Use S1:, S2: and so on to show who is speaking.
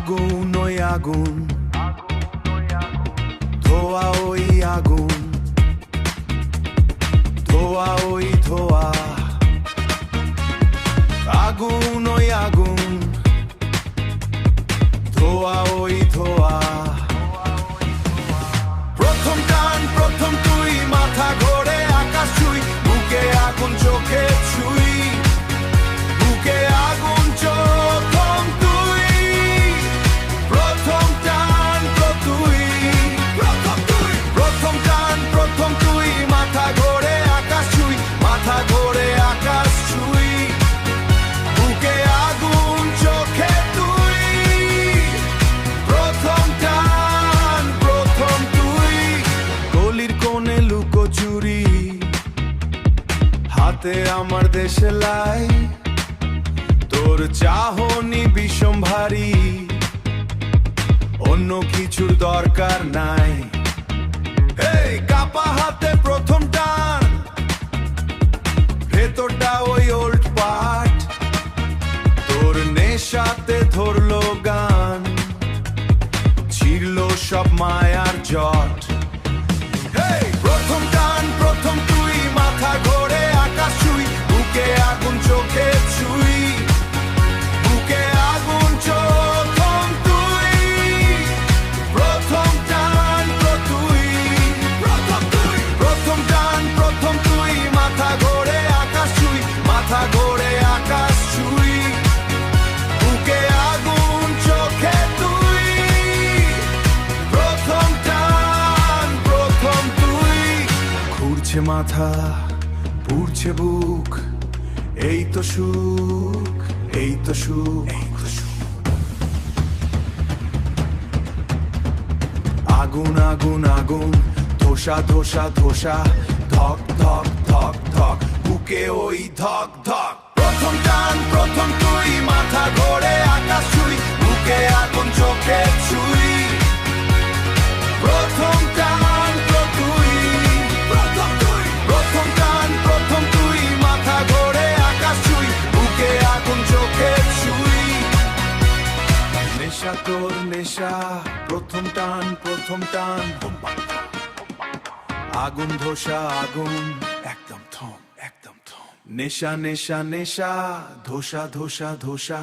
S1: আগুন ওই আগুন, ধোয়া ওই আগুন, ধোয়া ওই ধোয়া, আগুন ওই আগুন, ধোয়া ওই ধোয়া। প্রথম টান প্রথম তুই, মাথা ঘোরে আকাশ ছুঁই, বুকে আগুন চোখে ছুঁই, বুকে আগুন প্রথম তুই, প্রথম টান তুই, প্রথম টান প্রথম তুই, মাথা ঘোরে আকাশ ছুঁই, মাথা ঘোরে আকাশ ছুঁই, বুকে আগুন চোখে তুই, প্রথম টান প্রথম তুই। গলির কোণে লুকোচুরি, হাতে আমার দেশে লাই, তোর চাহনি বিষম ভারী, অন্য কিছুর দরকার নাই। এই কাপা হাতে প্রথম টান, ভেতরটা ওই ওল্ড পার্ট, তোর নেশাতে ধরলো গান, ছিড়ল সব মায়ার জট। এই প্রথম টান প্রথম তুই, মাথা ঘোরে আকাশ ছুঁই, বুকে আগুন চোখে ছুঁই, বুকে আগুন প্রথম তুই, প্রথম টান তুই, প্রথম টান প্রথম তুই, মাথা ঘোরে আকাশ ছুঁই, মাথা ঘোরে আকাশ ছুঁই, বুকে আগুন চোখে তুই, প্রথম টান প্রথম তুই। ঘুরছে মাথা পুড়ছে বুক, এই তো সুখ, এই তো সুখ, এই তো সুখ। আগুন আগুন আগুন, ধোসা ধোসা ধোসা, ধক ধক ধক ধক, বুকে ওই ধক ধক। প্রথম টান প্রথম তুই, মাথা ঘোরে আকাশ ছুঁই, বুকে আগুন চোখে ছুঁই, প্রথম টান তুই, প্রথম টান প্রথম তুই, মাথা ঘোরে আকাশ ছুঁই, বুকে আগুন চোখে ছুঁই। নেশা তোর নেশা, প্রথম টান প্রথম টান, আগুন ধোসা আগুন, একদম থম একদম থম। নেশা নেশা নেশা, ধোসা ধোসা ধোসা।